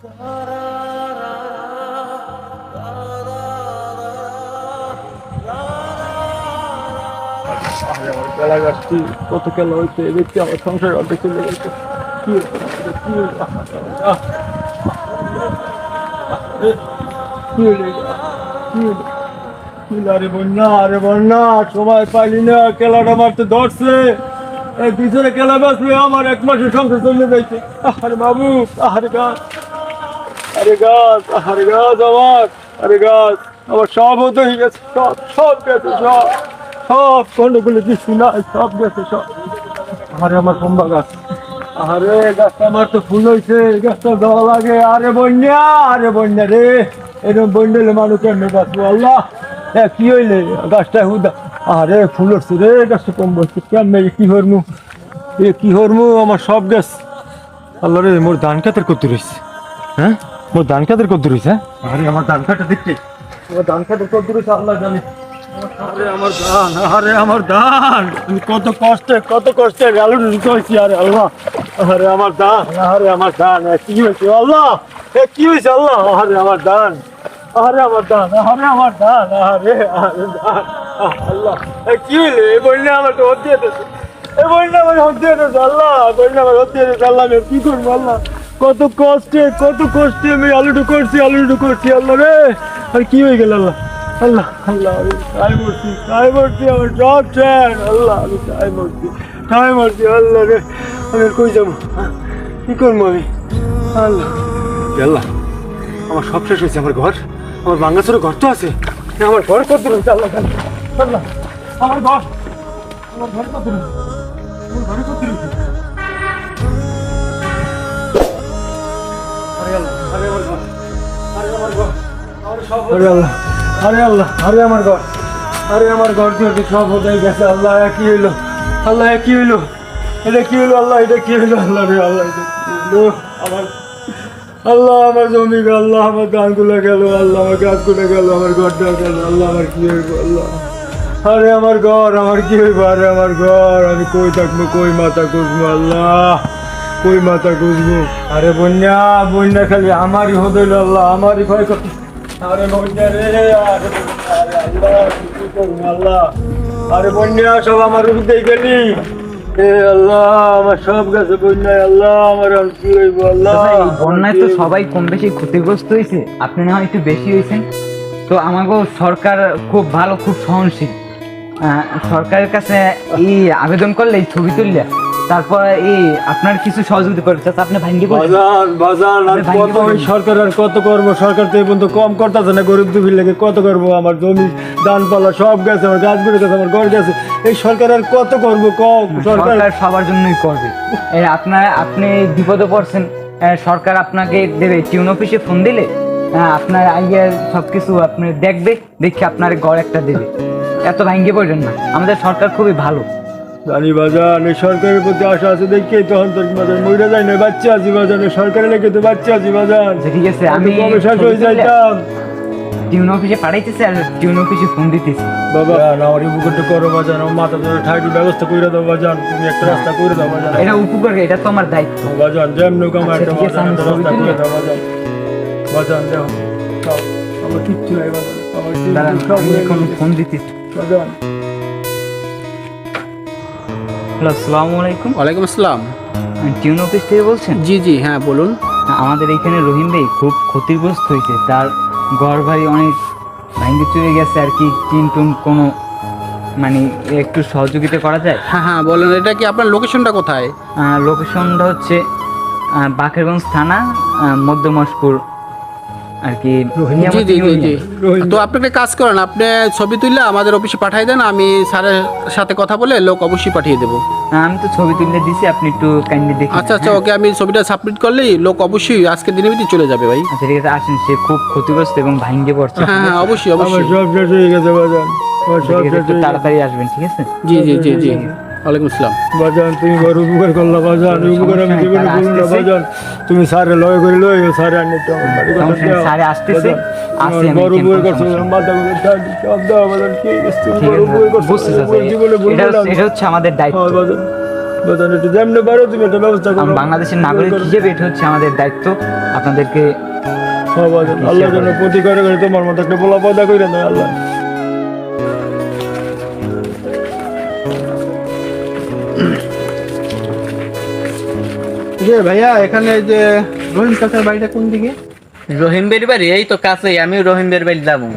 খেলা যাচ্ছি, কত খেলা হয়েছে দেখছি, আমার সংসার অর্ধেক চলে গেছে। কি আরে বন্যা, আরে বন্যা, সময় পাইলি না, খেলাটা মারতে ধরছে। এই পিছনে খেলা বাঁচলে আমার 1 মাসের সংসার চলে যাইছে। আরে বাবু, আরে গাছ, আরে গাছ, আরে গাছ আমার, আরে গাছ আমার সব হতে হয়ে গেছে, সব সব গেছে, সব সব কোনগুলো কিছু না, সব গেছে সব। আরে আমার কুম্বা গাছ, আরে গাছটা আমার তো ফুল হয়েছে, গাছটা দেওয়া লাগে। আরে বন্যা, আরে বন্যা রে, এরকম বন্যা মানুষ কেমনে বাঁচবো আল্লাহ। হ্যাঁ কি হইলে গাছটা হুদা, আরে ফুল হচ্ছে রে, গাছটা কম বসছে কেমনে, কি হরমু, এ কি হরমু, আমার সব গাছ। আল্লাহ রে, মোর ধান খাতের করতে রয়েছে। হ্যাঁ মোর ধান খাতের করতে রয়েছে। আরে আমার ধান খাতে দেখছি, আমার ধান খাতের করতে রয়েছে আল্লাহ জানে। আরে আমার ধান, আরে আমার ধান, কত কষ্টে গালু দিতে হয়েছি। আরে আল্লাহ, আরে আমার ধান, আরে আমার ধান, কি হয়েছে আল্লাহ, কি হয়েছে আল্লাহ, আরে আমার ধান, আরে আমার ধান, আরে আমার ধান, আরে আরে ধান, আল্লাহ কি হইলে, এই বন্যা আমার তো হত্যা দিয়েছে, এই বন্যা আমার হত্যা দিয়েছে আল্লাহ, বন্যা আমার হত্যা দিয়েছে আল্লাহ, আমি কি করবো আল্লাহ, কত কষ্টে আমি আলুটু করছি আল্লাহ রে, আর কি হয়ে গেল আল্লাহ, আল্লাহ আল্লাহ, আমি তাই মরছি আমার সব শেষ আল্লাহ, আমি তাই মরছি আল্লাহ রে, আমি আর কই যাবো, কি করবো আমি আল্লাহ, আল্লাহ আমার সব শেষ হয়েছে, আমার ঘর, আমার ভাঙ্গাচুরে ঘর তো আছে, আমার ঘর কত রয়েছে আল্লাহ, আল্লাহ আমার ঘর কত রয়েছে, আমার ঘরে কত রয়েছে, আরে আল্লাহ, আরে আমার ঘর, আরে আমার ঘর, আরে আল্লাহ, আরে আল্লাহ, আরে আমার ঘর, আরে আমার ঘর থেকে সব হয়ে গেছে আল্লাহ, কি হইলো আল্লাহ, কি হইলো, এটা কি হইলো আল্লাহ, এটা কি হইলো আল্লাহ রে, আল্লাহ এটা কি হইলো, আমার আল্লাহ, আমার জমি গেল আল্লাহ, আমার ধানগুলো গেল আল্লাহ, আমার গাছগুলো গেল, আমার ঘরটা গেল আল্লাহ, আমার কি হইব আল্লাহ, আরে আমার ঘর, আমার কি হইব, আরে আমার ঘর, আমি কই থাকবো, কই মাথা খুঁজবো আল্লাহ, কই মাথা খুঁজবো, আরে বন্যা খালি আমারই হইল আল্লাহ, আমারই ভয় করতে, আরে বন্যা রে, আরে আল্লাহ কি করবো আল্লাহ, আরে বন্যা সব আমার উপরেই গেলি, এ আল্লাহ আমার সব গেছে বন্যায় আল্লাহ, আমার আর কি হইব আল্লাহ, বন্যায় তো সবাই কম বেশি ক্ষতিগ্রস্ত হয়েছে, আপনি না হয় একটু বেশি হয়েছেন। তো আমাকেও সরকার খুব ভালো, খুব সহনশীল, সরকারের কাছে এই আবেদন করলে এই ছবি তুললে তারপর এই আপনার কিছু সহযোগিতা করতে আপনি ভাঙ্গি বাজান আর কত সরকার, আর কত করবো, সরকার তো এই পর্যন্ত কম করতেছে না, গরিব দুঃখী লেগে কত করবো, আমার জমি ধানপালা সব গেছে, আমার গাছগুলো গেছে, আমার ঘর গেছে, এই সরকার আর কত করবো, কম সরকার সবার জন্যই করবে। আপনি বিপদে পড়ছেন, সরকার আপনাকে দেবে, টিউন অফিসে ফোন দিলে আপনার আইয়ার সবকিছু আপনি দেখে আপনার ঘর একটা দেবে, এত ভাঙ্গি পড়বেন না, আমাদের সরকার খুবই ভালো। জানি বাজান, এই সরকারের প্রতি আশা আছে দেখে তো অন্তর বাজান মরে যায় না, বাচ্চা আছি বাজান, সরকারের লেগে তো বাচ্চা আছি বাজান, ঠিক আছে আমি কবে শেষ হয়ে যাইতাম, টিউন অফিসে পাঠাইতেছি আর টিউন অফিসে ফোন দিতেছি। বাবা আমার উপকারটা করো বাজান, আমার মাথা ধরে ঠাইটির ব্যবস্থা করে দাও বাজান, তুমি একটা রাস্তা করে দাও বাজান, এটা উপকার, এটা তো আমার দায়িত্ব বাজান, যেমন আমার একটা আচ্ছা, ঠিক আছে, আমি রাস্তা ছবি করে তুলি। দাও বাজান, বাজান দেখো আমার কিচ্ছু নাই বাজান, আমার দাঁড়ান, সব আমি এখন ফোন দিতেছি। বাজান। হ্যালো, আসসালামু আলাইকুম। ওয়ালাইকুম আসসালাম। টিউন অফিস থেকে বলছেন? জি জি হ্যাঁ বলুন। আমাদের এখানে রহিম ভাই খুব ক্ষতিগ্রস্ত হয়েছে, তার ঘর বাড়ি অনেক ভাঙ্গি চুরে গেছে আর কি, টিন টুন কোনো মানে একটু সহযোগিতা করা যায়? হ্যাঁ হ্যাঁ বলেন, এটা কি আপনার লোকেশনটা কোথায়? লোকেশনটা হচ্ছে বাকেরগঞ্জ থানা, মধ্যমশপুর আর কি। জি জি জি জি। তো আপনি একটা কাজ করেন, আপনি ছবি তুললে আমাদের অফিসে পাঠিয়ে দেন, আমি স্যারের সাথে কথা বলে লোক অবশ্যই পাঠিয়ে দেবো। আমি তো ছবি তুলে দিছি, আপনি একটু কাইন্ডলি দেখুন। আচ্ছা আচ্ছা ওকে, আমি ছবিটা সাবমিট করলেই লোক অবশ্যই আজকের দিনের ভিতরে চলে যাবে ভাই। আচ্ছা ঠিক আছে, আসেন, সে খুব ক্ষতিগ্রস্ত এবং ভাঙ্গে পড়ছে। হ্যাঁ হ্যাঁ অবশ্যই আমার অবশ্যই। সব শেষ হয়ে গেছে বাজান, আমার সব ঠিক আছে, শেষ একটু হয়ে গেছে তাড়াতাড়ি আসবেন, ঠিক আছে? জি জি জি জি। ওয়ালাইকুম আসসালাম। বাজান, তুমি বড় উপকার করলা বাজান, এই উপকার আমি জীবনে করবো না বাজান, তুমি স্যারে লয় করে লই, স্যারে আনি তো আমার বাড়ি কথা সমস্যা নেই, দাও। স্যারে আসতেছে, বাজান, আসি আমি, বড় কিন্তু উপকার করছো, সমস্যা নেই। মাথা করে সব দাও বাজান, কি তুমি ঠিক বড় আছে, উপকার করছো, বুঝতে চাচ্ছি, জীবনে ভুলবো না। এটা হচ্ছে আমাদের দায়িত্ব। হ্যাঁ বাজান, বাজান একটু যেমনি পারো তুমি একটা ব্যবস্থা করো। বাংলাদেশের নাগরিক হিসেবে এটা হচ্ছে আমাদের দায়িত্ব আপনাদেরকে। হ্যাঁ বাজান, আল্লাহ যেন প্রতি করে তোমার মতো একটা পোলা পয়দা করে দেয় আল্লাহ। যে ভাইয়া এখানে এই যে রহিম কাকার বাড়িটা কোন দিকে? রহিম বের বাড়ি এই তো কাছেই, আমি রহিম বের বাড়ি যাবো।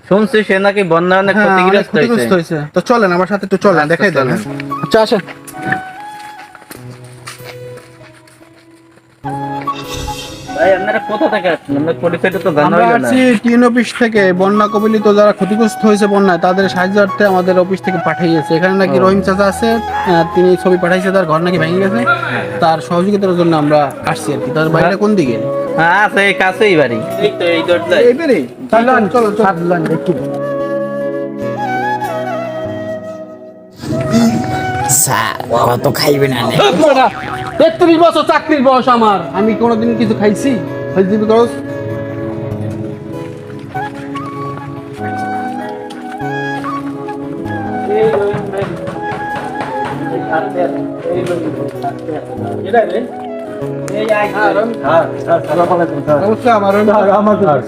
শুনছি সে নাকি বন্যা অনেক হ্যাঁ, অনেক ক্ষতিগ্রস্ত ক্ষতিগ্রস্ত হয়েছে। হয়েছে। তো চলেন আমার সাথে একটু চলেন, দেখাই দেন। হ্যাঁ? আচ্ছা আসেন। ভাই আপনারা কোথা থেকে আসছেন? আপনার পরিচয়টা তো জানা আমরা হইলো না। আসছি টিএন অফিস থেকে। বন্যা কবলিত যারা ক্ষতিগ্রস্ত হয়েছে বন্যায় তাদের সাহায্যার্থে আমাদের অফিস থেকে পাঠিয়েছে। এখানে নাকি রহিম চাচা আছে, তিনি ছবি পাঠাইছে, তার ঘর নাকি ভেঙে গেছে। তার সহযোগিতার জন্য আমরা আসছি আর কি। তার বাড়িটা কোন দিকে? হ্যাঁ আছে এই কাছেই বাড়ি, এই তো এই দরজায়। এইবারে চলো চলো একটু। কত খাইবে না নে? 33 বছর চাকরির বয়স আমার, আমি কোনোদিন কিছু খাইছি? হাজিবি করস। অবশ্যই আমার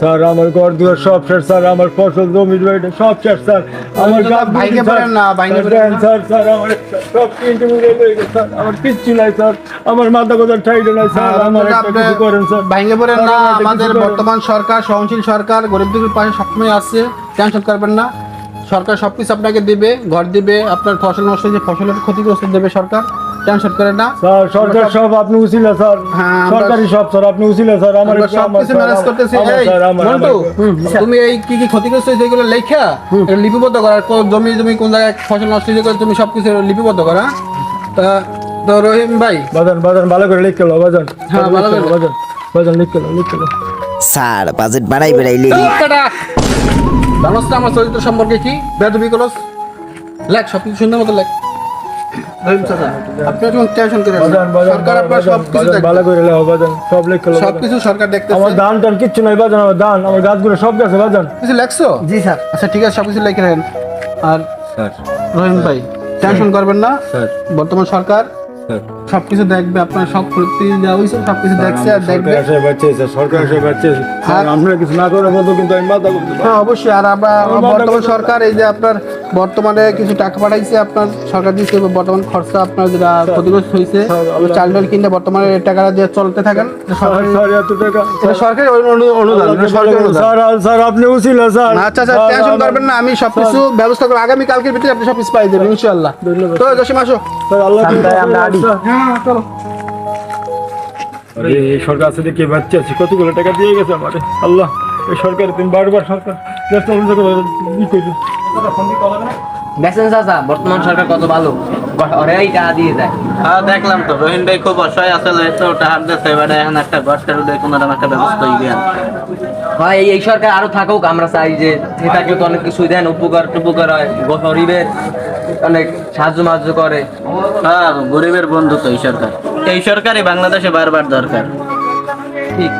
স্যার আমার ঘর দুয়ার সব শেষ স্যার, আমার ফসল জমি বাড়িটা সব শেষ স্যার, আমার গাছ ভাইকে বলেন না, ভাইকে বলেন না। স্যার স্যার আমার সব কিনতে মিলে গেছে স্যার, আমার কিচ্ছু নাই স্যার, আমার মাথা কোথাও ঠাইডে নাই স্যার, আমার একটা কিছু করেন স্যার। ভাইকে বলেন না, স্যার, আমার একটা আমাদের কিছু করেন। বর্তমান সরকার সহনশীল সরকার, গরিবদের পাশে সবসময় আছে, টেনশন করবেন না। সরকার সবকিছু আপনাকে দিবে, ঘর দিবে, আপনার ফসল নষ্ট হয়েছে ফসলের ক্ষতিগ্রস্ত দেবে সরকার, টেনশন করেন না। স্যার সরকার সব আপনি উচিলা স্যার, হ্যাঁ, আমরা- সরকারি সব স্যার আপনি উচিলা স্যার, আমার আমরা একটু- আমার সবকিছু স্যার, ম্যানেজ করতেছি। আমার এই, স্যার, আমার- মন্টু, আমার- তুমি এই কি কি ক্ষতিগ্রস্ত হয়েছে এগুলো লেখা এটা লিপিবদ্ধ করার, জমি জমি কোন জায়গায় ফসল নষ্ট হয়েছে তুমি সবকিছু লিপিবদ্ধ করা। তা তো রহিম ভাই, বাজান বাজান ভালো করে লিখ কেলো বাজান, হ্যাঁ, ভালো করে। বাজান বাজান লিখ কেলো। স্যার বাজেট বাড়াই বেড়াইলে জানোস না আমার চরিত্র সম্পর্কে কি বেদবি করস? লেখ সবকিছু সুন্দর মতো লেখ। রহিম চাচা, আপনি একটু টেনশন করেন না। বাজান বাজান সরকার আপনার সবকিছু বাজান দেখবে। ভালো করে লেখো বাজান, সব লিখ কেলো। সবকিছু সরকার দেখতেছে। আমার ধান টান কিচ্ছু নাই বাজান, আমার ধান আমার গাছগুলো সব গেছে বাজান। কিছু লেখছো? জি স্যার। আচ্ছা ঠিক আছে, সবকিছু লিখে রাখেন। আর স্যার রহিম ভাই টেনশন করবেন না, স্যার বর্তমান সরকার স্যার সবকিছু দেখবে, আপনার সব ক্ষতি যা হয়েছে সবকিছু দেখছে আর দেখবে। সরকার এসে বাচ্চা সরকার এসে বাচ্চা স্যার, আপনারা কিছু না করে বলতো কিন্তু আমি মাথা করতে পারি। হ্যাঁ অবশ্যই। আর আমরা বর্তমান সরকার এই যে আপনার বর্তমানে কিছু টাকা পাঠাইছে, আপনার সরকার দিচ্ছে বর্তমান খরচা আপনার যেটা ক্ষতিগ্রস্ত হয়েছে, স্যার, চাল ডাল কিনে বর্তমানে টাকাটা দিয়ে চলতে থাকেন। স্যার এত টাকা এটা সরকারি অনুদান, এটা সরকারি অনুদান। স্যার স্যার আপনি উচিলা স্যার। আচ্ছা আচ্ছা, টেনশন করবেন না, আমি সবকিছু ব্যবস্থা করবো। আগামী কালকের ভিতরে আপনি সবকিছু পাই দেবেন ইনশাআল্লাহ। ধন্যবাদ। তো জসিম আসো। স্যার আল্লাহ আমরা আডি। হ্যাঁ চলো। আরে এই সরকার আছে দেখে বাচ্চা আছে কতগুলো টাকা দিয়ে গেছে আমারে আল্লাহ, এই সরকার তুমি বারবার সরকার চেষ্টা করি। দেখছেন চাচা বর্তমান সরকার কত ভালো, ওরাই টাকা দিয়ে দেয়। হ্যাঁ দেখলাম তো, রহিম ভাই খুব অসহায় আসলে, তো টাকা দিচ্ছে, এবারে এখন একটা ঘর টার কোনো একটা ব্যবস্থা হয়ে ভাই এই সরকার আরো থাকুক, আমরা চাই যে থাকলে তো অনেক কিছু দেন, উপকার টুপকার হয়, গরিবের অনেক সাহায্য করে। হ্যাঁ গরিবের বন্ধু তো এই সরকার, এই সরকারই বাংলাদেশে বারবার দরকার। ঠিক